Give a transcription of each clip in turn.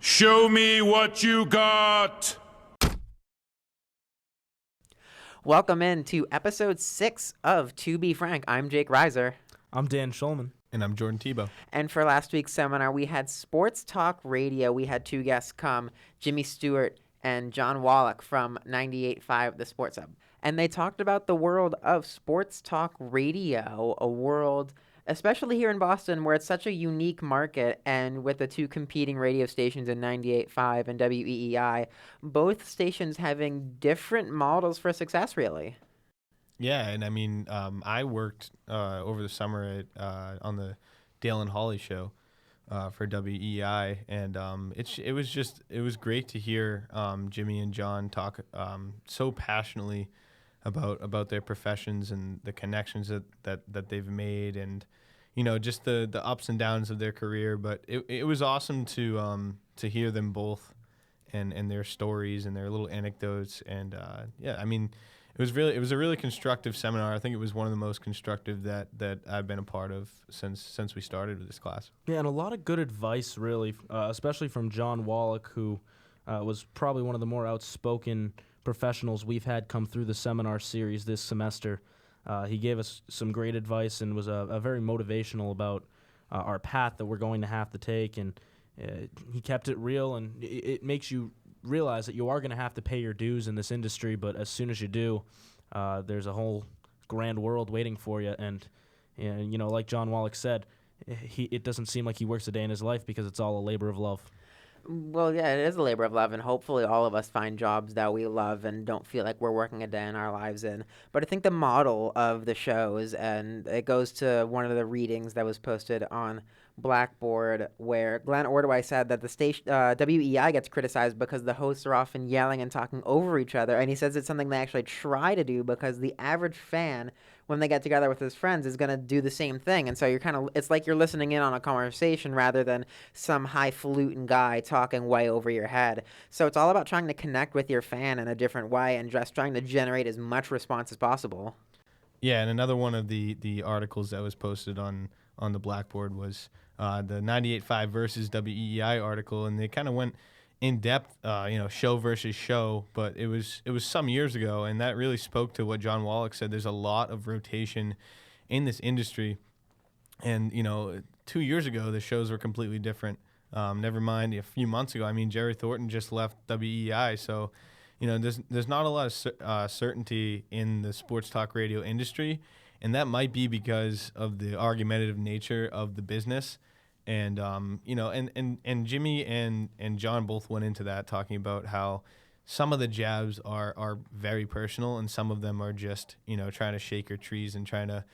Show me what you got. Welcome in to episode 6 of To Be Frank. I'm Jake Reiser. I'm Dan Schulman. And I'm Jordan Tebow. And for last week's seminar, we had Sports Talk Radio. We had two guests come, Jimmy Stewart and John Wallach from 98.5 The Sports Hub. And they talked about the world of sports talk radio, a world, especially here in Boston, where it's such a unique market, and with the two competing radio stations in 98.5 and WEEI, both stations having different models for success, really. Yeah, and I mean, I worked over the summer at on the Dale and Holly show for WEEI, and it was great to hear Jimmy and John talk so passionately about their professions and the connections that they've made, and just the ups and downs of their career. But it was awesome to hear them both and their stories and their little anecdotes, and I mean, it was a really constructive seminar. I think it was one of the most constructive that I've been a part of since we started with this class. Yeah, and a lot of good advice, really, especially from John Wallach, who was probably one of the more outspoken professionals we've had come through the seminar series this semester. He gave us some great advice and was a very motivational about our path that we're going to have to take, and he kept it real, and it makes you realize that you are going to have to pay your dues in this industry, but as soon as you do, there's a whole grand world waiting for you, and like John Wallach said, it doesn't seem like he works a day in his life because it's all a labor of love. Well, yeah, it is a labor of love, and hopefully all of us find jobs that we love and don't feel like we're working a day in our lives in. But I think the model of the shows, and it goes to one of the readings that was posted on Blackboard, where Glenn Ordway said that the station WEI gets criticized because the hosts are often yelling and talking over each other, and he says it's something they actually try to do because the average fan, when they get together with his friends, is going to do the same thing. And so it's like you're listening in on a conversation rather than some highfalutin guy talking way over your head. So it's all about trying to connect with your fan in a different way and just trying to generate as much response as possible. Yeah, and another one of the articles that was posted on the Blackboard was the 98.5 versus WEEI article, and they kind of went in depth, show versus show, but it was some years ago, and that really spoke to what John Wallach said. There's a lot of rotation in this industry, and 2 years ago the shows were completely different. Never mind a few months ago. I mean, Jerry Thornton just left WEEI, so there's not a lot of certainty in the sports talk radio industry, and that might be because of the argumentative nature of the business. And and Jimmy and John both went into that, talking about how some of the jabs are very personal, and some of them are just trying to shake your trees and trying to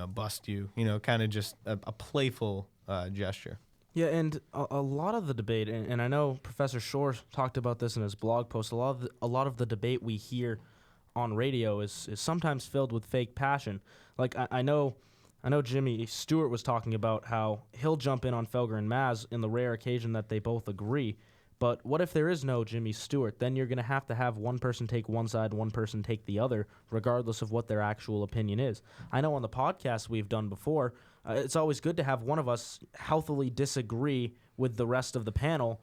bust you, kind of just a playful gesture. Yeah, and a lot of the debate, and I know Professor Shore talked about this in his blog post, a lot of the debate we hear on radio is sometimes filled with fake passion. Like I know Jimmy Stewart was talking about how he'll jump in on Felger and Maz in the rare occasion that they both agree. But what if there is no Jimmy Stewart? Then you're going to have one person take one side, one person take the other, regardless of what their actual opinion is. I know on the podcast we've done before, it's always good to have one of us healthily disagree with the rest of the panel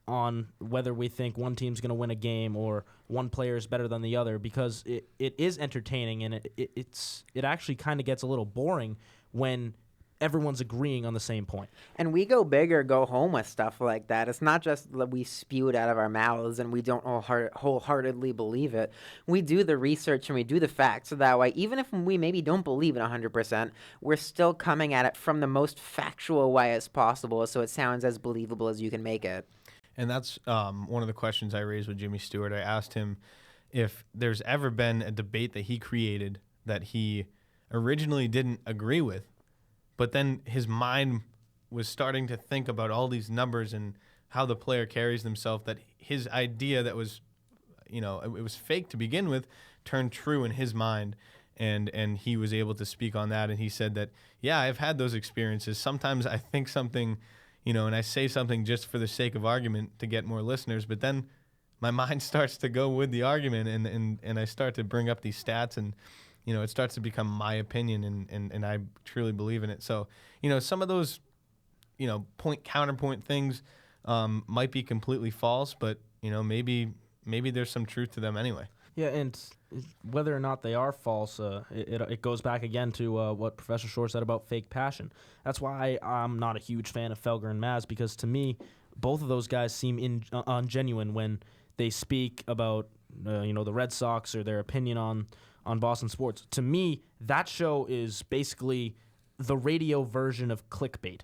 on whether we think one team's going to win a game or one player is better than the other, because it is entertaining, and it actually kind of gets a little boring when everyone's agreeing on the same point. And we go big or go home with stuff like that. It's not just that we spew it out of our mouths and we don't wholeheartedly believe it. We do the research and we do the facts, so that way, even if we maybe don't believe it 100%, we're still coming at it from the most factual way as possible, so it sounds as believable as you can make it. And that's one of the questions I raised with Jimmy Stewart. I asked him if there's ever been a debate that he created that he originally didn't agree with, but then his mind was starting to think about all these numbers and how the player carries themselves, that his idea that was, it was fake to begin with, turned true in his mind. And he was able to speak on that. And he said that, yeah, I've had those experiences. Sometimes I think something, and I say something just for the sake of argument to get more listeners, but then my mind starts to go with the argument, and I start to bring up these stats, and it starts to become my opinion, and I truly believe in it. So some of those counterpoint things might be completely false, but maybe there's some truth to them anyway. Yeah, and whether or not they are false, it goes back again to what Professor Shore said about fake passion. That's why I'm not a huge fan of Felger and Maz, because to me, both of those guys seem ungenuine when they speak about the Red Sox or their opinion on Boston sports. To me, that show is basically the radio version of clickbait.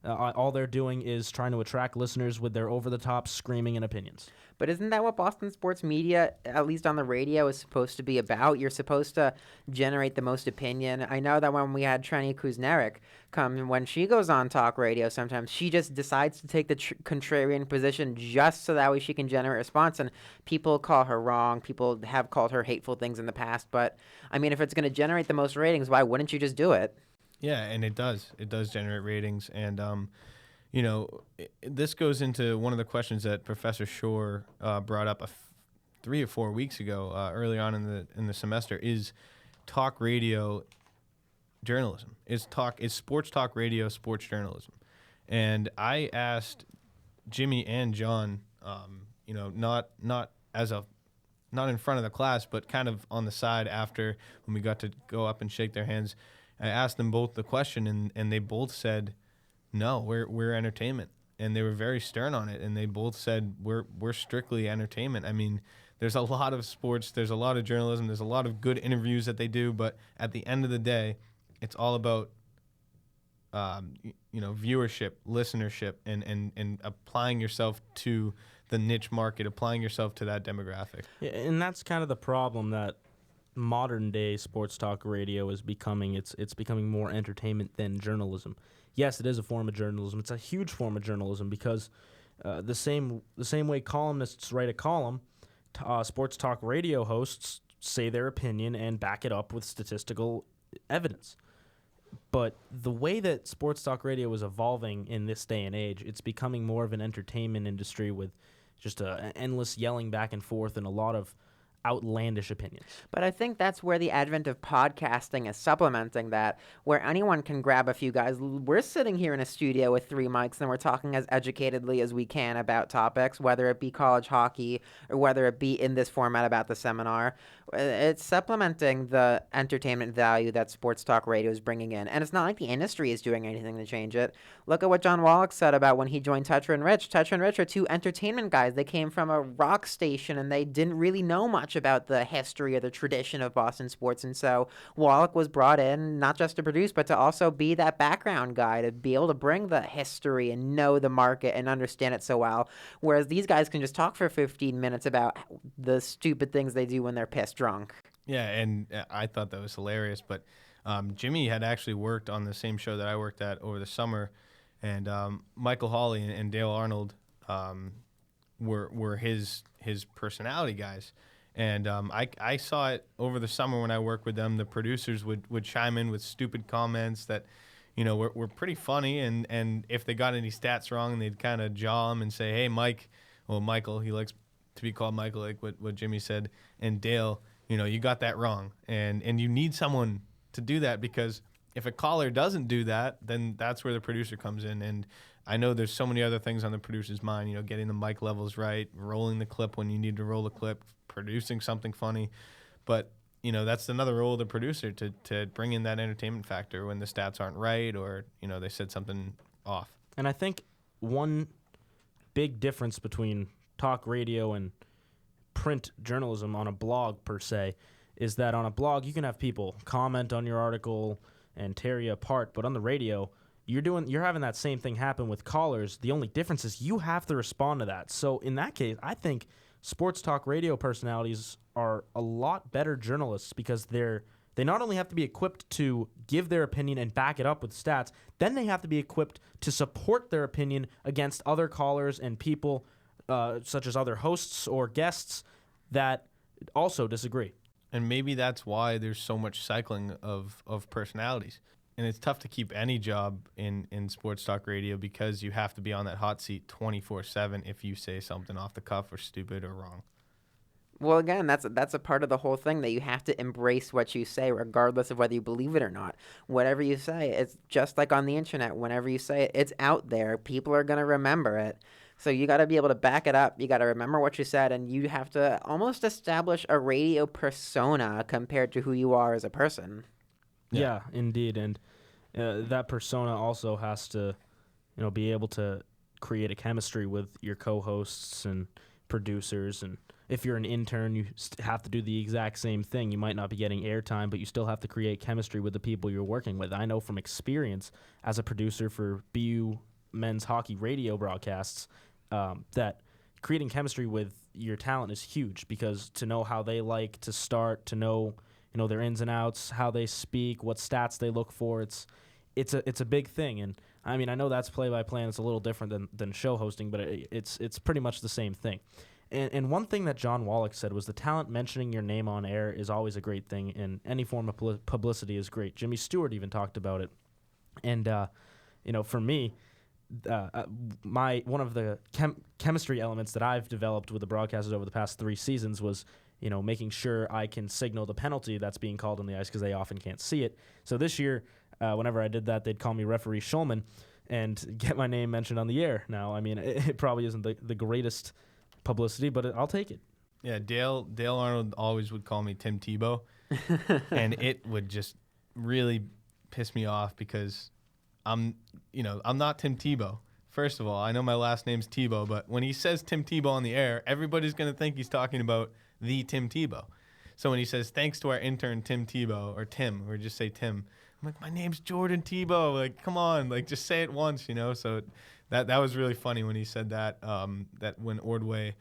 All they're doing is trying to attract listeners with their over-the-top screaming and opinions. But isn't that what Boston sports media, at least on the radio, is supposed to be about? You're supposed to generate the most opinion. I know that when we had Trenny Kuznerek come, when she goes on talk radio sometimes, she just decides to take the contrarian position just so that way she can generate response. And people call her wrong. People have called her hateful things in the past. But, I mean, if it's going to generate the most ratings, why wouldn't you just do it? Yeah, and it does. It does generate ratings. And, this goes into one of the questions that Professor Shore brought up 3 or 4 weeks ago, early on in the semester, is talk radio journalism. Is sports talk radio sports journalism? And I asked Jimmy and John, not in front of the class, but kind of on the side after, when we got to go up and shake their hands. I asked them both the question, and they both said, no, we're entertainment. And they were very stern on it, and they both said we're strictly entertainment. I mean, there's a lot of sports, there's a lot of journalism, there's a lot of good interviews that they do, but at the end of the day, it's all about viewership, listenership, and applying yourself to the niche market, applying yourself to that demographic. Yeah, and that's kind of the problem that modern day sports talk radio is becoming. It's becoming more entertainment than journalism. Yes, it is a form of journalism. It's a huge form of journalism because the same way columnists write a column, sports talk radio hosts say their opinion and back it up with statistical evidence. But the way that sports talk radio is evolving in this day and age, it's becoming more of an entertainment industry with just an endless yelling back and forth and a lot of outlandish opinions. But I think that's where the advent of podcasting is supplementing that, where anyone can grab a few guys. We're sitting here in a studio with 3 mics and we're talking as educatedly as we can about topics, whether it be college hockey or whether it be in this format about the seminar. It's supplementing the entertainment value that sports talk radio is bringing in. And it's not like the industry is doing anything to change it. Look at what John Wallach said about when he joined Tetra and Rich. Tetra and Rich are 2 entertainment guys. They came from a rock station and they didn't really know much about the history or the tradition of Boston sports. And so Wallach was brought in not just to produce, but to also be that background guy, to be able to bring the history and know the market and understand it so well. Whereas these guys can just talk for 15 minutes about the stupid things they do when they're pissed drunk. Yeah, and I thought that was hilarious. But Jimmy had actually worked on the same show that I worked at over the summer, and Michael Hawley and Dale Arnold were his personality guys. And I saw it over the summer when I worked with them. The producers would chime in with stupid comments that, were pretty funny. And if they got any stats wrong, they'd kind of jaw them and say, hey, Michael, he likes to be called Michael, like what Jimmy said, and Dale, you got that wrong. And you need someone to do that, because if a caller doesn't do that, then that's where the producer comes in. And I know there's so many other things on the producer's mind, getting the mic levels right, rolling the clip when you need to roll the clip, producing something funny. But, that's another role of the producer to bring in that entertainment factor when the stats aren't right or, they said something off. And I think one big difference between talk radio and print journalism on a blog per se is that on a blog you can have people comment on your article and tear you apart, but on the radio you're having that same thing happen with callers. The only difference is you have to respond to that. So in that case, I think sports talk radio personalities are a lot better journalists because they not only have to be equipped to give their opinion and back it up with stats, then they have to be equipped to support their opinion against other callers and people such as other hosts or guests that also disagree. And maybe that's why there's so much cycling of personalities. And it's tough to keep any job in sports talk radio because you have to be on that hot seat 24/7 if you say something off the cuff or stupid or wrong. Well, again, that's a part of the whole thing that you have to embrace what you say, regardless of whether you believe it or not. Whatever you say, it's just like on the internet. Whenever you say it, it's out there. People are gonna remember it. So you got to be able to back it up. You got to remember what you said, and you have to almost establish a radio persona compared to who you are as a person. Yeah, indeed, and that persona also has to, be able to create a chemistry with your co-hosts and producers. And if you're an intern, you have to do the exact same thing. You might not be getting airtime, but you still have to create chemistry with the people you're working with. I know from experience as a producer for BU men's hockey radio broadcasts that creating chemistry with your talent is huge, because to know how they like to start, to know their ins and outs, how they speak, what stats they look for, it's a big thing. And I mean, I know that's play-by-play and it's a little different than show hosting, but it's pretty much the same thing. And one thing that John Wallach said was the talent mentioning your name on air is always a great thing, and any form of publicity is great. Jimmy Stewart even talked about it. And, for me, one of the chemistry elements that I've developed with the broadcasters over the past 3 seasons was, making sure I can signal the penalty that's being called on the ice, because they often can't see it. So this year, whenever I did that, they'd call me Referee Schulman and get my name mentioned on the air. Now, I mean, it probably isn't the greatest publicity, but I'll take it. Yeah, Dale Arnold always would call me Tim Tebow, and it would just really piss me off because I'm not Tim Tebow. First of all, I know my last name's Tebow, but when he says Tim Tebow on the air, everybody's going to think he's talking about the Tim Tebow. So when he says, thanks to our intern, Tim Tebow, or just say Tim, I'm like, my name's Jordan Tebow. Like, come on, like, just say it once, So that was really funny when he said that, that when Ordway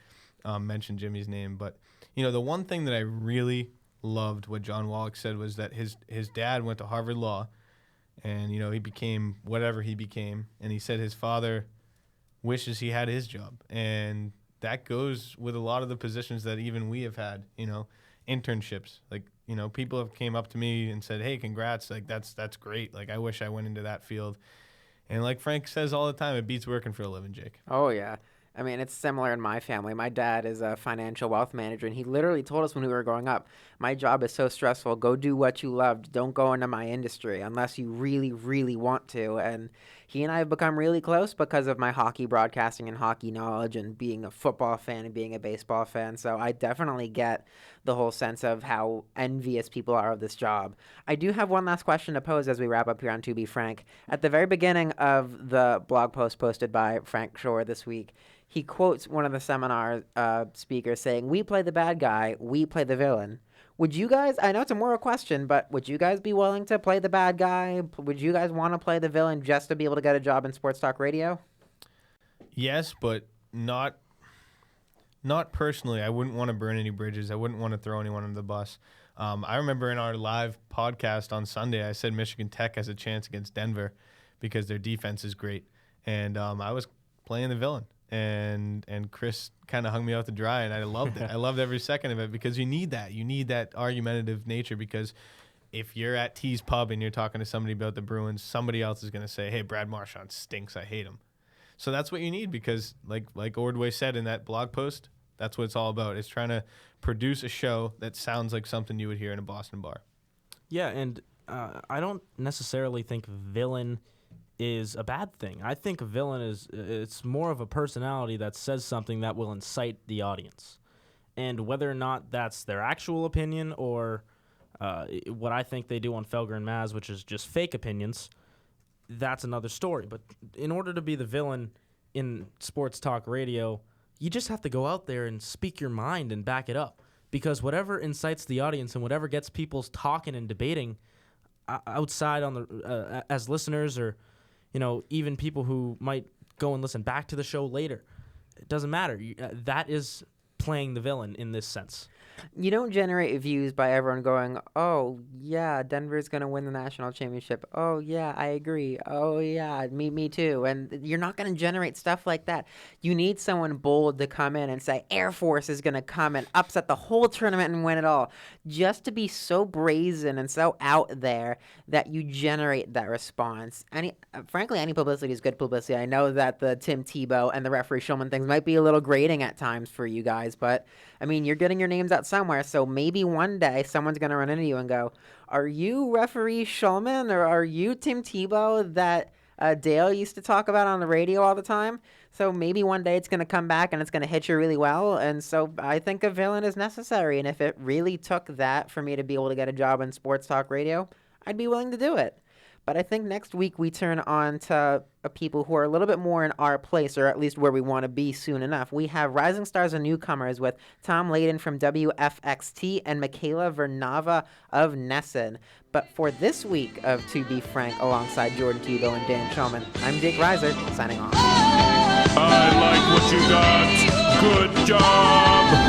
mentioned Jimmy's name. But, the one thing that I really loved what John Wallach said was that his dad went to Harvard Law, and, he became whatever he became. And he said his father wishes he had his job. And that goes with a lot of the positions that even we have had, internships. Like, people have came up to me and said, hey, congrats. Like, that's great. Like, I wish I went into that field. And like Frank says all the time, it beats working for a living, Jake. Oh, yeah. I mean, it's similar in my family. My dad is a financial wealth manager, and he literally told us when we were growing up, my job is so stressful. Go do what you love. Don't go into my industry unless you really, really want to. And he and I have become really close because of my hockey broadcasting and hockey knowledge and being a football fan and being a baseball fan. So I definitely get the whole sense of how envious people are of this job. I do have one last question to pose as we wrap up here on To Be Frank. At the very beginning of the blog post posted by Frank Shore this week, he quotes one of the seminar speakers saying, "We play the bad guy, we play the villain." Would you guys, I know it's a moral question, but would you guys be willing to play the bad guy? Would you guys want to play the villain just to be able to get a job in sports talk radio? Yes, but not personally. I wouldn't want to burn any bridges. I wouldn't want to throw anyone under the bus. I remember in our live podcast on Sunday, I said Michigan Tech has a chance against Denver because their defense is great. And I was playing the villain. And Chris kind of hung me out to dry, and I loved it. I loved every second of it because you need that. You need that argumentative nature, because if you're at T's Pub and you're talking to somebody about the Bruins, somebody else is going to say, hey, Brad Marchand stinks. I hate him. So that's what you need, because like Ordway said in that blog post, that's what it's all about. It's trying to produce a show that sounds like something you would hear in a Boston bar. Yeah, and I don't necessarily think villain is a bad thing. I think a villain it's more of a personality that says something that will incite the audience. And whether or not that's their actual opinion or what I think they do on Felger and Maz, which is just fake opinions, that's another story. But in order to be the villain in sports talk radio, you just have to go out there and speak your mind and back it up. Because whatever incites the audience and whatever gets people talking and debating outside on the as listeners, or even people who might go and listen back to the show later, it doesn't matter. That is playing the villain in this sense. You don't generate views by everyone going, "Oh yeah, Denver's gonna win the national championship." "Oh yeah, I agree." "Oh yeah, me too." And you're not gonna generate stuff like that. You need someone bold to come in and say, "Air Force is gonna come and upset the whole tournament and win it all," just to be so brazen and so out there that you generate that response. Frankly, any publicity is good publicity. I know that the Tim Tebow and the referee Schulman things might be a little grating at times for you guys, but I mean, you're getting your names out somewhere, so maybe one day someone's going to run into you and go, "Are you referee Schulman, or are you Tim Tebow that Dale used to talk about on the radio all the time?" So maybe one day it's going to come back and it's going to hit you really well. And so I think a villain is necessary. And if it really took that for me to be able to get a job in sports talk radio, I'd be willing to do it. But I think next week we turn on to people who are a little bit more in our place, or at least where we want to be soon enough. We have Rising Stars and Newcomers with Tom Layden from WFXT and Michaela Vernava of Nesson. But for this week of To Be Frank, alongside Jordan Tebow and Dan Shulman, I'm Jake Reiser, signing off. I like what you got. Good job.